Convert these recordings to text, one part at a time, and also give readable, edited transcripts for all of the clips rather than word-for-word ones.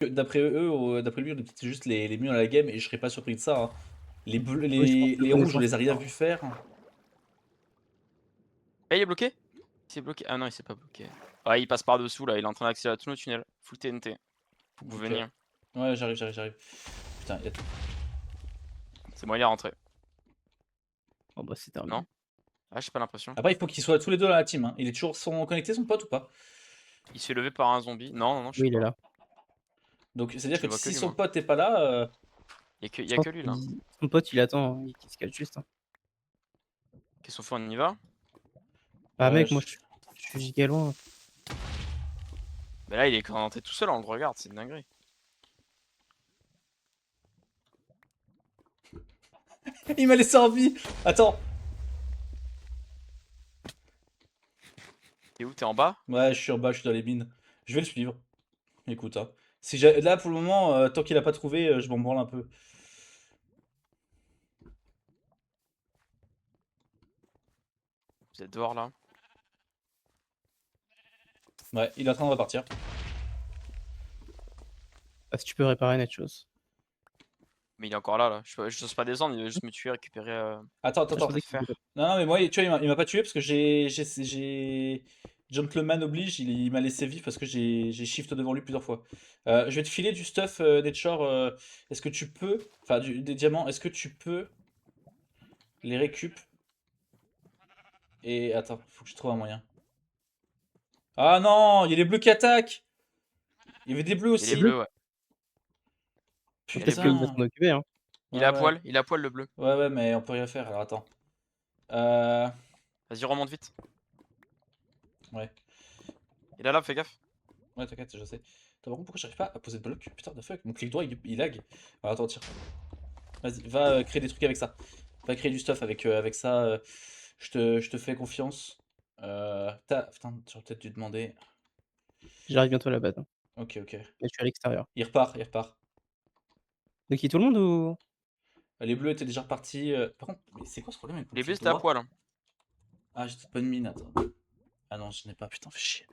D'après eux, d'après lui, on est peut-être juste les mieux à la game et je serais pas surpris de ça, hein. Les bleus, Oui, je pense que les rouges, on connaissant, les a c'est rien ça. vu faire. Eh, il est bloqué? Il s'est bloqué. Ah non, il s'est pas bloqué. Ouais, il passe par dessous là, il est en train d'accélérer tout le tunnel. Full TNT. Faut que vous Ok. veniez. Ouais, j'arrive. Putain, C'est moi, il est rentré. Oh bah c'est Non? terminé. Ah, j'ai pas l'impression. Après, il faut qu'ils soient tous les deux dans la team, hein. Il est toujours connecté, son pote, ou pas? Il se fait lever par un zombie. Non, non, je sais Oui, il est pas. là. Donc, c'est-à-dire Je le que vois que si lui, son moi. pote est pas là, Il Je y a pense que lui que là. son pote, il attend, hein, il se calme juste. Hein. Qu'est-ce qu'on fait, on y va? Ah mec, moi je- je suis giga loin. Mais là, il est rentré tout seul, on le regarde, c'est une dinguerie. il m'a laissé en vie. Attends. T'es où? T'es en bas? Ouais, je suis en bas, je suis dans les mines. Je vais le suivre. Écoute, hein. Là, pour le moment, tant qu'il a pas trouvé, je m'en branle un peu. Vous êtes dehors là? Ouais, il est en train de repartir. Ah, si tu peux réparer net chose. Mais il est encore là. Je n'ose pas descendre, il va juste me tuer, récupérer. Attends, Ah, je attends. pensais qu'il Faire. était Non, non, mais moi, tu vois, il m'a pas tué parce que j'ai. Gentleman oblige, il m'a laissé vivre parce que j'ai shift devant lui plusieurs fois. Je vais te filer du stuff, Netshore. Est-ce que tu peux. Enfin, des diamants, est-ce que tu peux les récup? Et attends, faut que je trouve un moyen. Ah non, il y a les bleus qui attaquent! Il y avait des bleus Il est bleu. aussi! bleu, ouais. Il est Peut-être bleu. qu'il va Putain! s'en occuper. Hein. Il est Ouais, à ouais. poil, il est à poil le bleu. Ouais, ouais, mais on peut rien faire, alors attends. Euh. Vas-y, remonte vite. Ouais. Il est là, fais gaffe. Ouais, t'inquiète, je sais. Attends, par contre, pourquoi j'arrive pas à poser de bloc? Putain de fuck, mon clic droit il lag. Alors attends, tire. Vas-y, va créer des trucs avec ça. Va créer du stuff avec ça. Je te fais confiance. Putain, j'aurais peut-être dû demander. J'arrive bientôt à la base. Hein. Ok, ok. Mais je suis à l'extérieur. Il repart, il repart. De qui tout le monde ou. Les bleus étaient déjà repartis. Par contre, mais c'est quoi ce problème avec mon Les bleus, clic c'était à droit? poil. Hein. Ah, j'ai peut-être pas une mine, attends. Ah non, je n'ai pas, putain, fais chier.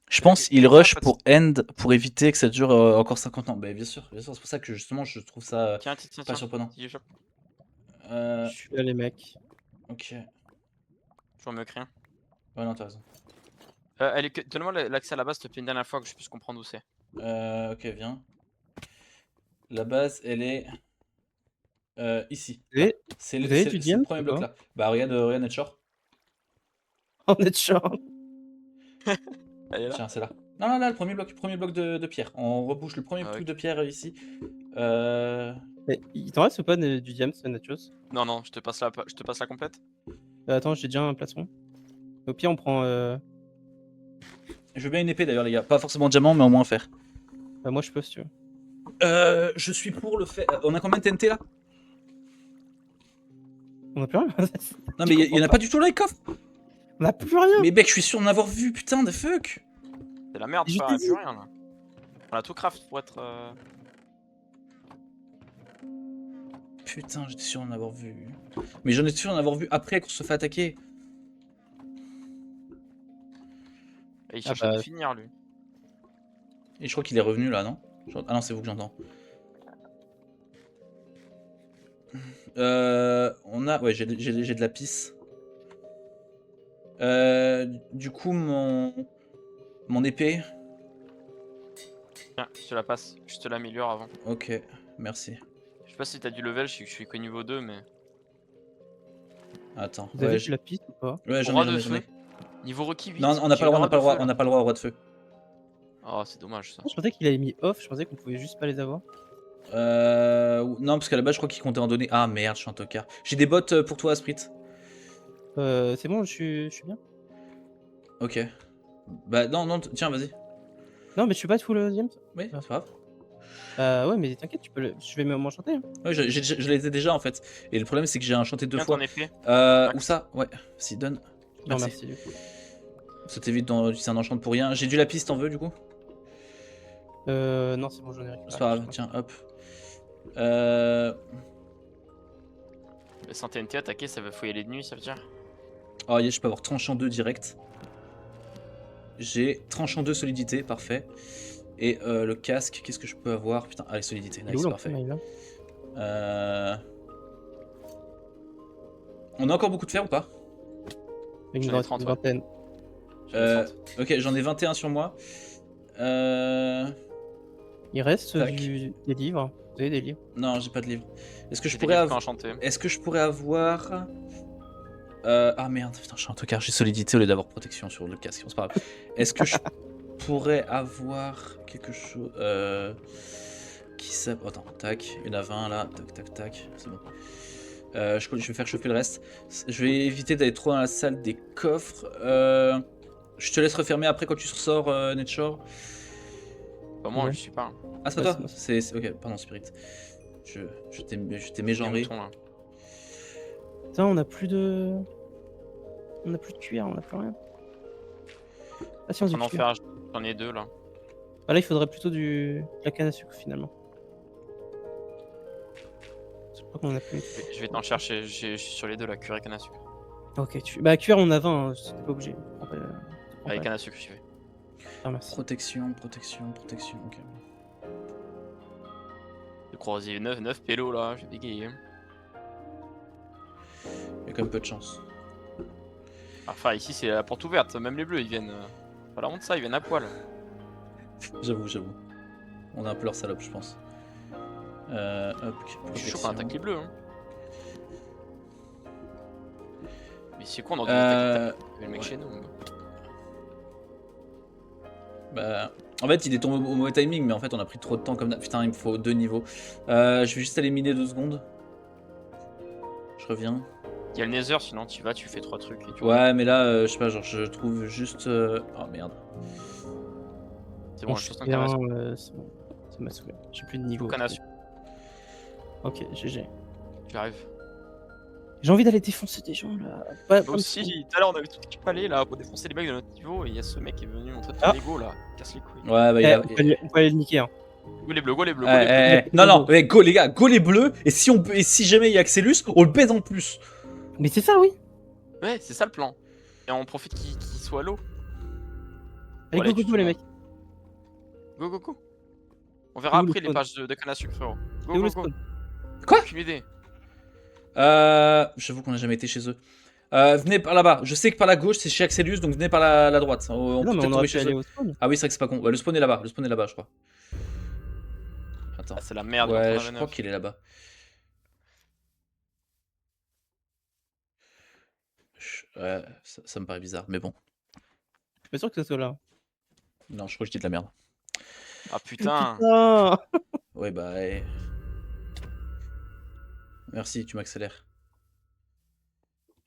Je Ok, pense il comment ça, rush pas de. pour end pour éviter que ça dure encore 50 ans. Bah bien sûr, c'est pour ça que justement je trouve ça Tiens, tiens, tiens, pas tiens. surprenant. Si, j'échappe. Je Euh, suis là, les mecs. ok. Je me crie. Ouais, non, t'as raison. Donne-moi l'accès à la base, s'il te plaît, une dernière fois que je puisse comprendre où c'est. Ok, viens. La base, elle est ici, Vous là. avez, vous avez du C'est le diamant premier ou bloc pas? là. Bah regarde Netshore. En net short. Elle est là? Tiens, c'est là. Non, non, là, le premier bloc de pierre. On rebouche le premier Ah, truc ok. de pierre ici. Euh, Mais il t'en reste ou pas du diamant, net chose? Non, non, je te passe la complète. Attends, j'ai déjà un plastron. Au pire, on prend. Je veux bien une épée d'ailleurs, les gars. Pas forcément diamant, mais au moins fer. Bah, moi, je peux si tu veux. Je suis pour le fait. On a combien de TNT là? On a plus rien. Non, Je mais il comprends y en a pas. pas du tout là, les coffres. On a plus rien. Mais mec, je suis sûr d'en avoir vu, putain de fuck! C'est la merde, Je frère, t'ai y'a plus dit. rien là. On a tout craft pour être. Putain, j'étais sûr d'en avoir vu. Mais j'en étais sûr d'en avoir vu après qu'on se fait attaquer. Et il Ah cherche à nous bah, finir lui. Et je crois qu'il est revenu là, non? Ah non, c'est vous que j'entends. On a. Ouais, j'ai de la pisse. Du coup, mon épée. Tiens, je te la passe. Je te l'améliore avant. Ok, merci. Je sais pas si t'as du level, je suis qu'au niveau 2, mais. Attends, vous ouais, avez de la piste ou pas? ouais, j'en ai, Roi j'en de ai, j'en ai. feu. Niveau requis Non, 8. on n'a pas J'ai le droit, une on n'a roi pas de le droit, feu on là. n'a pas le droit au roi de feu. Oh, c'est dommage ça. Je pensais qu'il avait mis off. Je pensais qu'on pouvait juste pas les avoir. Non, parce qu'à la base, je crois qu'il comptait en donner. Ah merde, je suis un tocard. J'ai des bottes pour toi, Sprit. C'est bon, je suis bien. Ok. Bah, non, non, tiens, vas-y. Non, mais je suis pas full diamant. Oui, Ah. c'est pas grave. Ouais, mais t'inquiète, tu peux je vais m'enchanter. Hein. Ouais, je les ai déjà en fait. Et le problème, c'est que j'ai enchanté 2 Tiens fois. ton épée. Où Max. ça? Ouais, si, donne. Je te Merci. remercie du coup. Ça t'évite d'utiliser un enchant pour rien. J'ai du lapis, t'en veux du coup? Non, c'est bon, j'en ai C'est récupéré. pas grave, tiens, hop. Euh... Mais sans TNT attaquer, ça va faut y aller de nuit, ça veut dire. Oh, yeah, je peux avoir tranchant 2 direct. J'ai tranchant 2 solidité, parfait. Et le casque, qu'est-ce que je peux avoir? Putain, allez, solidité, Il est où nice, l'ampli, parfait. Maïla? On a encore beaucoup de fer ou pas? Une J'en ai 30, ouais. vingtaine. J'en ai 30. Ok, j'en ai 21 sur moi. Il reste Tac. des livres. Vous avez des livres? Non, j'ai pas de livre. Est-ce que je J'ai des pourrais livres avoir... enchantés. Est-ce que je pourrais avoir... Ah merde, putain, je suis un tocard, j'ai solidité au lieu d'avoir protection sur le casque, c'est pas grave. Est-ce que je pourrais avoir quelque chose... Qui ça... Attends, tac, il y en a 20 là, tac, tac, tac, c'est bon. Je vais faire chauffer le reste. Je vais éviter d'aller trop dans la salle des coffres. Je te laisse refermer après quand tu ressors, Netshore. Bah, moi, Ouais. je suis pas. Ah, c'est Ouais, pas toi c'est Ok, pardon, Spirit. Je t'ai Il y a un mégenré. mouton, là. Putain, on a plus de... On a plus de cuir, on a plus rien. Ah si, on a En du cuir. enfer, j'en ai 2 là. Ah là, il faudrait plutôt de la canne à sucre, finalement. Je crois qu'on en a plus. Je vais t'en chercher. Je suis sur les 2 là, cuir et canne à sucre. Ok, bah cuir, on a 20, hein, c'était pas obligé. Avec canne à sucre, j'y vais. Ah, merci. Protection, ok. J'ai croisé 9 pélos là, j'ai bégayé. Il y a quand même peu de chance. Enfin, ici c'est la porte ouverte, même les bleus ils viennent. Pas la honte ça, ils viennent à poil. J'avoue. On a un peu leur salope, je pense. Hop, Je suis chaud qu'on attaque les bleus. Hein. Mais c'est quoi, on aurait dû attaquer le mec ouais. chez nous. Bah, en fait, il est tombé au mauvais timing, mais en fait, on a pris trop de temps comme... Putain, il me faut 2 niveaux. Je vais juste aller miner 2 secondes. Je reviens. Il y a le Nether, sinon tu vas, tu fais 3 trucs et tu Ouais, mais là, je sais pas, genre, je trouve juste... Oh, merde. C'est bon, Bon, je je suis suis canne à bien, sucre. c'est bon. Ça m'a saoulé. J'ai plus de niveau. Canne à sucre, Ok, GG. j'arrive. J'ai envie d'aller défoncer des gens là. Pas Moi aussi, tout à l'heure on avait tout équipé là pour défoncer les mecs de notre niveau et il y a ce mec qui est venu montrer Ah. ton ego là, casse les couilles. Ouais, bah, On peut aller le niquer. Hein. Go les bleus, go les bleus, go les bleus. Non, ouais, go les gars, go les bleus. Et si jamais il y a Axelus, on le baise en plus. Mais c'est ça, oui. Ouais, c'est ça le plan. Et on profite qu'il soit à l'eau. Allez, Allez, go, tu go, les te mecs. Go. On verra C'est où, après le les spawn pages de canne à sucre, frérot. C'est Go, où go, le go. spawn? Quoi? Aucune idée. J'avoue qu'on a jamais été chez eux. Venez par là-bas. Je sais que par la gauche, c'est chez Axelius, donc venez par la droite. On Non, peut mais peut-être on aurait tomber pu chez aller eux. au spawn. Ah oui, c'est vrai que c'est pas con. Ouais, le spawn est là-bas, je crois. Attends. Ah, c'est la merde. Ouais, je crois qu'il est là-bas. Ouais, ça me paraît bizarre, mais bon. Je suis pas sûr que ce soit là. Non, je crois que je dis de la merde. Ah putain. Putain. Ouais, bah... Merci, tu m'accélères.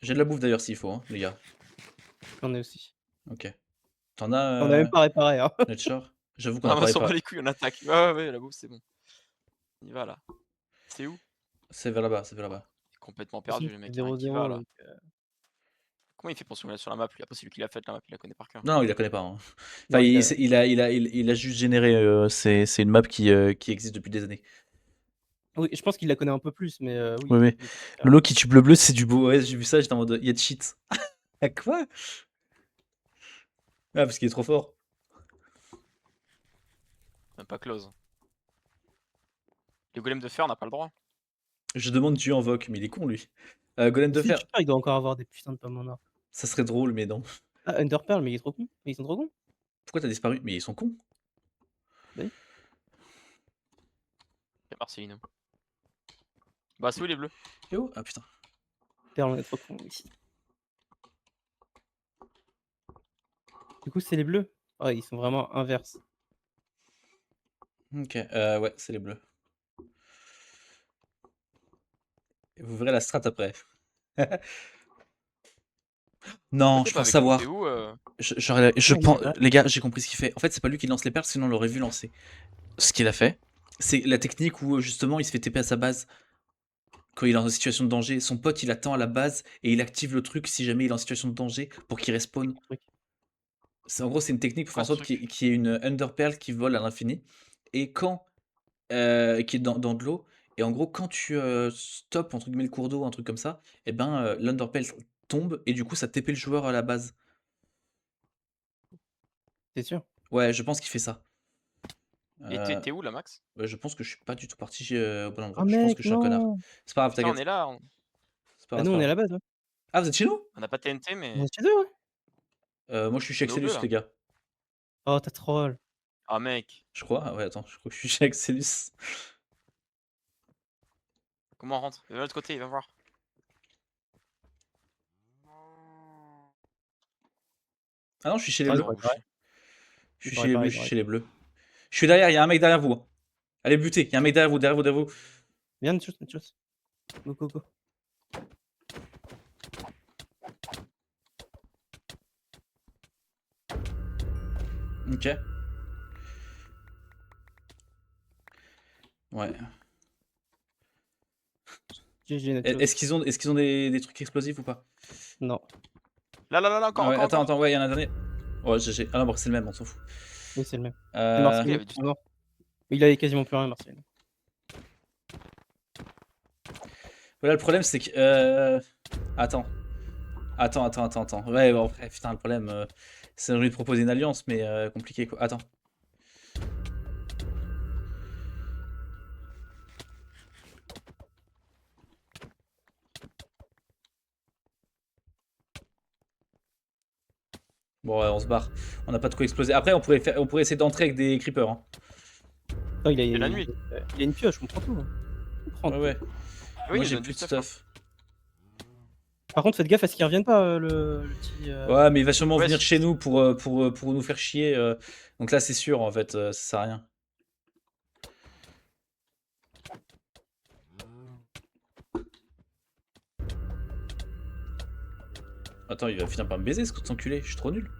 J'ai de la bouffe d'ailleurs s'il faut, hein, les gars. J'en ai aussi. Ok. T'en as... On a même pas réparé, hein. Netshore. J'avoue qu'on Ah, a on parlé s'en pas. bat les couilles, on attaque. Ouais, la bouffe c'est bon. On y va là. C'est où? C'est vers là-bas, c'est vers là-bas. Complètement perdu le mec. 0-0, là. donc, Comment il fait pour se mettre sur la map lui? Après c'est lui qui l'a faite la map, il la connaît par cœur. Non, il la connaît pas. Hein. Non, Enfin, il a juste généré. C'est une map qui existe depuis des années. Oui, je pense qu'il la connaît un peu plus, mais oui. Oui, mais Lolo qui tue bleu, c'est du beau. Ouais, j'ai vu ça, j'étais en mode, il y a de cheat. À quoi? Ah, parce qu'il est trop fort. Même pas close. Les golems de fer, on n'a pas le droit. Je demande tu invoques, mais il est con lui. Golem de Si, fer, il doit encore avoir des putains de pommes en or. ça serait drôle, mais non. Ah, Underpearl, mais il est trop con. Mais ils sont trop cons. Pourquoi t'as disparu? Mais ils sont cons. Oui. C'est Marcelino. Bah c'est où les bleus? Et oh, ah putain. Perle, on est trop cons, oui. Du coup, c'est les bleus. Ah, ils sont vraiment inverses. Ok, ouais, c'est les bleus. Et vous verrez la strat après. Non, je pense savoir. T'es où Je pense, les gars, j'ai compris ce qu'il fait. En fait, c'est pas lui qui lance les perles, sinon on l'aurait vu lancer. Ce qu'il a fait, c'est la technique où justement il se fait TP à sa base quand il est en situation de danger. Son pote, il attend à la base et il active le truc si jamais il est en situation de danger pour qu'il respawn. En gros, c'est une technique pour faire en sorte qu'il y ait une Underpearl qui vole à l'infini. Et quand. Qui est dans de l'eau. Et en gros, quand tu stops entre guillemets le cours d'eau, un truc comme ça, et ben l'Underpearl tombe et du coup ça TP le joueur à la base. C'est sûr. Ouais, je pense qu'il fait ça. Et t'es où là, Max? Bah, je pense que je suis pas du tout parti, au bon endroit. Ah Je pense que mec, je suis un connard. non! C'est pas grave, Putain, on t'inquiète. est là, C'est pas Bah grave, nous c'est pas on est à grave. la base, ouais. Ah, vous êtes chez nous? on a pas TNT, On mais est chez eux, ouais. Moi, je suis chez on est au bleu Axelus, là. les gars. Oh, tu troll. Ah mec, Je crois. Ah ouais, attends, je crois que je suis chez Axelus. comment on rentre? Va de l'autre côté, va voir. Ah non, je suis chez les Ah, il bleus. Toujours paraît pareil. bouché. Je Il suis paraît chez les bleus, pareil, je suis pareil. chez les bleus. Je suis derrière, il y a un mec derrière vous, hein. Allez buter, il y a un mec derrière vous, derrière vous, derrière vous. Viens, une chose, une chose. Go, go, go. OK. Ouais. GG, Est Nachos. est-ce qu'ils ont des trucs explosifs ou pas? Non. Là, encore, Ah ouais, encore, attends, encore. attends, ouais, il y en a un dernier. Ouais, GG. Ah non, bon, c'est le même, on s'en fout. Oui, c'est le même. C'est Heu, Il Marcelo avait du qui est mort. Il avait quasiment plus rien, Marcelo. voilà, le problème, c'est que, attends. Attends. Ouais, bon, après, putain, le problème, c'est de lui proposer une alliance, mais compliqué, quoi. Attends. Bon, ouais, on se barre. On n'a pas de quoi exploser. Après, on pourrait essayer d'entrer avec des creepers, hein. Oh, C'est la nuit. il a une pioche, on prend tout, hein. On prend Ouais, tout. ouais. Oui, Moi, il j'ai donne plus du de stuff, hein. stuff. Par contre, faites gaffe à ce qu'il revienne pas, le petit. Ouais, mais il va sûrement Ouais, venir chez nous pour nous faire chier. Donc là, c'est sûr, en fait, ça sert à rien. Attends, il va finir par me baiser, ce coup de s'enculé. Je suis trop nul.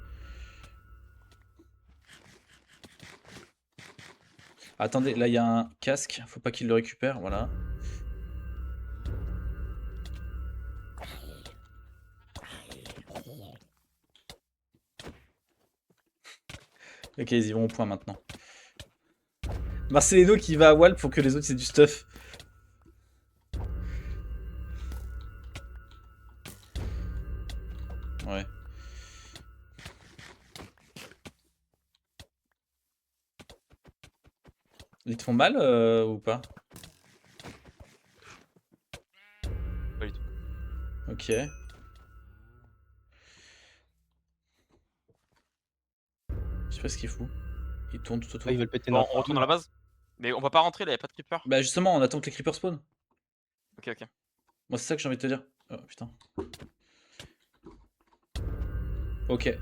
Attendez, là, il y a un casque. Faut pas qu'il le récupère, voilà. Ok, ils y vont au point maintenant. Marcelino qui va à Wall pour que les autres aient du stuff. Ouais. Ils te font mal ou pas? Pas du tout. Ok. Je sais pas ce qu'il fout. Il tourne tout Ah, ils autour. veulent péter Bon, notre on retourne à arme. la base. Mais on va pas rentrer là, y'a pas de creeper. Bah justement, on attend que les creepers spawn. Ok, ok. Moi, c'est ça que j'ai envie de te dire. Oh putain. Ok.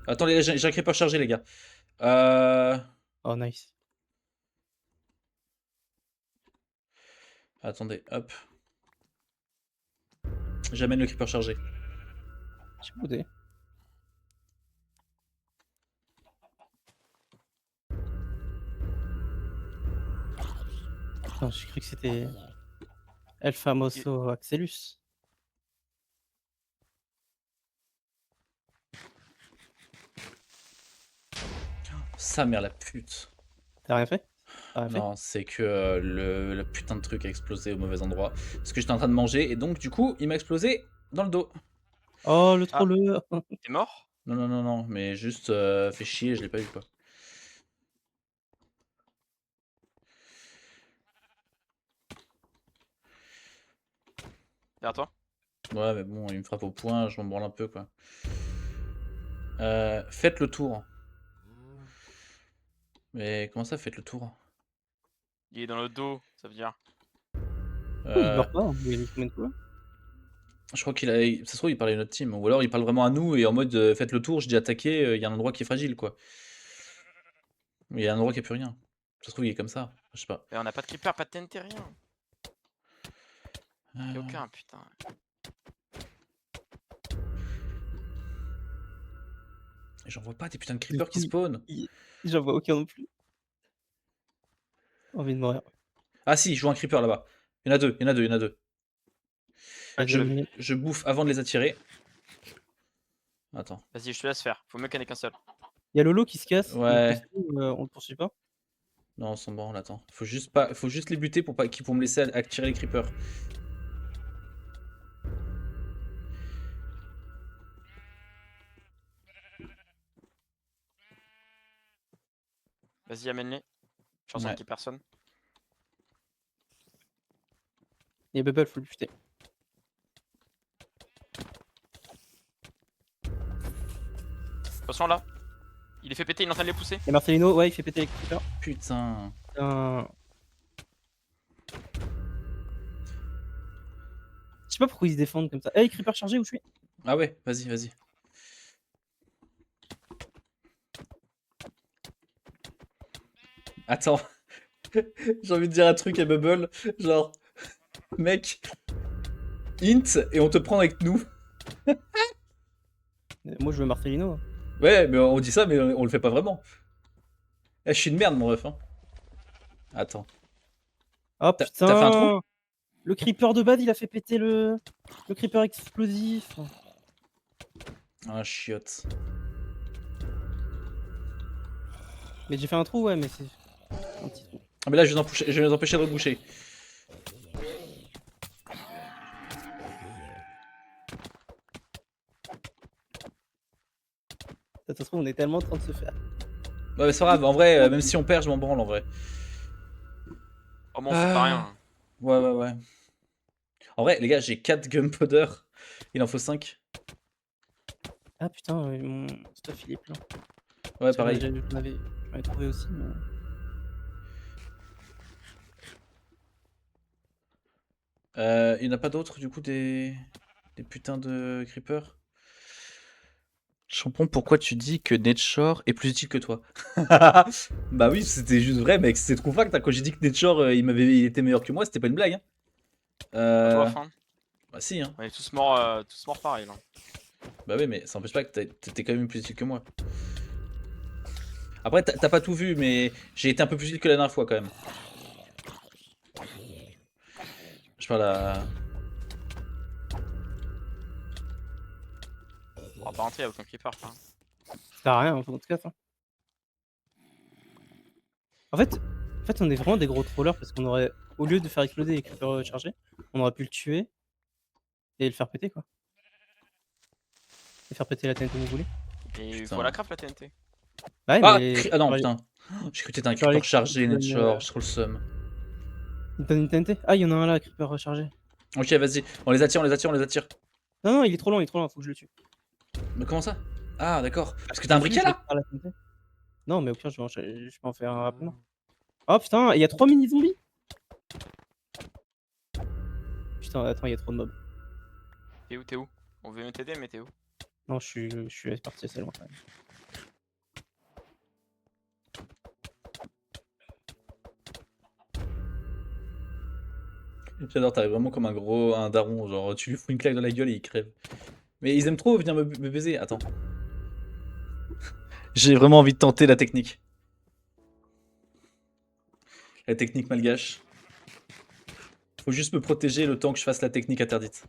Attendez, j'ai un creeper chargé, les gars. Euh... Oh, nice. Attendez, hop. J'amène le creeper chargé. J'ai boudé. Putain, j'ai cru que c'était El Famoso Axelus. Sa mère la pute. T'as rien fait? T'as rien fait? Non, c'est que le putain de truc a explosé au mauvais endroit. Parce que j'étais en train de manger et donc du coup, il m'a explosé dans le dos. Oh, le Ah, trolleux! t'es mort? Non, mais juste fait chier, je l'ai pas eu quoi. Derrière toi? Ouais, mais bon, il me frappe au point, je m'en branle un peu quoi. Faites le tour. Mais comment ça, faites le tour? Il est dans le dos, ça veut dire. Pourquoi il Euh, meurt pas? Vous avez mis combien de coups? je crois qu'il a. Ça se trouve, il parlait à notre team. Ou alors il parle vraiment à nous et en mode faites le tour, j'ai dit attaquer, il y a un endroit qui est fragile quoi. Mais il y a un endroit qui a plus rien. Ça se trouve, il est comme ça. Je sais pas. Et on a pas de creeper, pas de TNT, rien. Euh, Y'a aucun, putain. J'en vois pas des putains de Du creepers coup, qui spawnent. j'en vois aucun non plus. Envie de mourir. Ah si, je vois un creeper là-bas. Il y en a deux, il y en a deux, il y en a deux. Ah, Vas-y, je l'ai élimine. Je bouffe avant de les attirer. Attends. Vas-y, je te laisse faire. Faut mieux qu'il y en ait qu'un seul. Il y a Lolo qui se casse. Ouais. On le poursuit pas. Non, on s'en branle, attends. Faut juste les buter pour pour me laisser attirer les creepers. Vas-y, Vas-y, amène-les. Je ressens Ouais. qu'il y ait personne. Et Bubble, faut le buter. Attention là. Il est fait péter, il est en train de les pousser. Et Marcelino, ouais, il fait péter les creepers. Putain. Putain. Je sais pas pourquoi ils se défendent comme ça. Hey, creeper chargé, où je suis? Ah ouais, vas-y, vas-y. Attends. J'ai envie de dire un truc à Bubble. Genre, mec, int et on te prend avec nous. Moi, je veux Marcelino. Ouais, mais on dit ça, mais on le fait pas vraiment. Eh, je suis une merde, mon ref. Hein. Attends. Oh T'as putain. fait un trou? Le creeper de bad, il a fait péter le creeper explosif. Ah, chiotte. Mais j'ai fait un trou, ouais, mais c'est un petit trou. Ah, mais là, je vais les empêcher de reboucher. Ça se trouve, on est tellement en train de se faire. Ouais, mais c'est pas grave, en vrai, même si on perd, je m'en branle en vrai. Oh, m'en fout pas rien. Hein. Ouais, ouais, ouais. En vrai, les gars, j'ai 4 gunpowder. Il en faut 5. Ah putain, mon stuff il est plein. Ouais, Parce que pareil. j'en avais trouvé aussi. Mais... Il n'y en a pas d'autres, du coup, des putains de creepers? Champon, pourquoi tu dis que Netshore est plus utile que toi? Bah oui, c'était juste vrai, mec. C'est trop fact. Hein. Quand j'ai dit que Netshore, il était meilleur que moi, c'était pas une blague. Hein. Pas ouf, hein. Bah si, hein. On est tous morts pareil là. Bah oui, mais ça n'empêche pas que t'étais quand même plus utile que moi. Après, t'as pas tout vu, mais j'ai été un peu plus utile que la dernière fois quand même. Je parle à... On va pas rentrer, y'a aucun creeper là. Ça sert à rien, en tout cas. Hein. En fait, on est vraiment des gros trollers parce qu'on aurait, au lieu de faire exploser les creepers chargés, on aurait pu le tuer et le faire péter quoi. Et faire péter la TNT vous voulez. Et Putain. voilà, craft la TNT. Ouais, Ah, mais... ah non, putain. J'ai cru que t'étais un Creeper creeper chargé, donne, Netshore. Je trop le seum. Il donne une TNT. Ah, il y en a un là, creeper rechargé. Ok, vas-y. On les attire, on les attire, on les attire. Non, non, il est trop loin, faut que je le tue. Mais comment ça? Ah, d'accord. Parce que t'as un briquet Je là? récupère la TNT. Non, mais au pire, je vais en faire un rapidement. Oh putain, il y a 3 mini zombies. Putain, attends, il y a trop de mobs. T'es où? On veut t'aider, mais t'es où? Non, je suis parti assez loin quand même. J'adore, t'arrives vraiment comme un daron. Genre, tu lui fous une claque dans la gueule et il crève. Mais ils aiment trop venir me baiser. Attends. J'ai vraiment envie de tenter la technique. La technique malgache. Faut juste me protéger le temps que je fasse la technique interdite.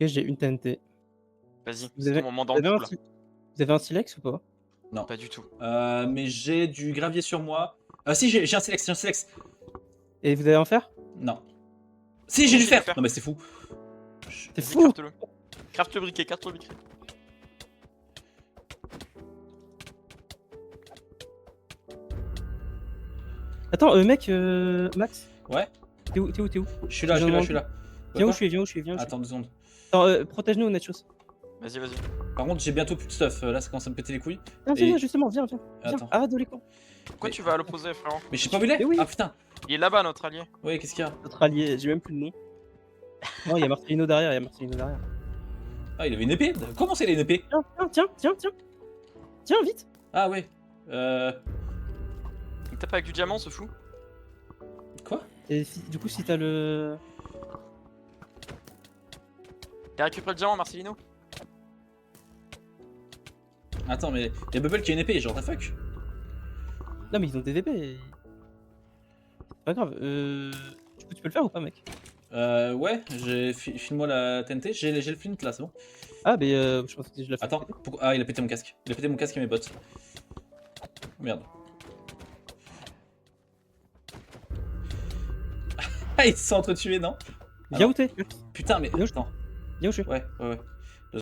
Ok, j'ai une TNT. Vas-y, Vous c'est avez, ton moment dans vous le avez trou un, là. vous avez un silex ou pas? Non. Pas du tout. Mais j'ai du gravier sur moi. Ah si, j'ai un silex, j'ai un silex. Et vous allez en faire? Non. Si, j'ai Oui, du fer. du fer. Non mais c'est fou. C'est Vas-y, fou. craft-le. Craft le briquet, craft le briquet. Attends, mec, Max, Ouais. t'es où? Je suis là, je suis là, je suis là. Viens où Quoi je suis, viens où je suis. Attends 2 secondes. Attends, protège-nous, Nachos. Vas-y, vas-y. Par contre, j'ai bientôt plus de stuff. Là, ça commence à me péter les couilles. Viens, Et- viens, justement, viens. Attends. Arrête de les cons. Pourquoi Mais- tu vas à l'opposé, frérot? Mais je sais pas où il est. Mais oui. Ah putain. Il est là-bas, notre allié. Ouais, qu'est-ce qu'il y a? Notre allié, j'ai même plus de nom. Non, il y a Marcelino derrière, Ah, il avait une épée. Comment c'est, il a une épée? Tiens. Tiens, vite. Ah ouais. Il tape avec du diamant, ce fou. Quoi? Et du coup, si t'as le... T'as récupéré le diamant, Marcelino? Attends, mais il y a Bubble qui a une épée, genre, the fuck? Non, mais ils ont des épées. C'est pas grave. Du coup, tu peux le faire ou pas, mec? Ouais, file-moi la TNT. J'ai le flint là, c'est bon. Ah, mais je pense que je l'ai fait. Attends, ah, il a pété mon casque. Il a pété mon casque et mes bottes. Merde. Ah, ils se sont entretués, non? Viens où t'es? Putain, mais Viens où je suis. attends. Viens où je suis. Ouais, ouais, ouais.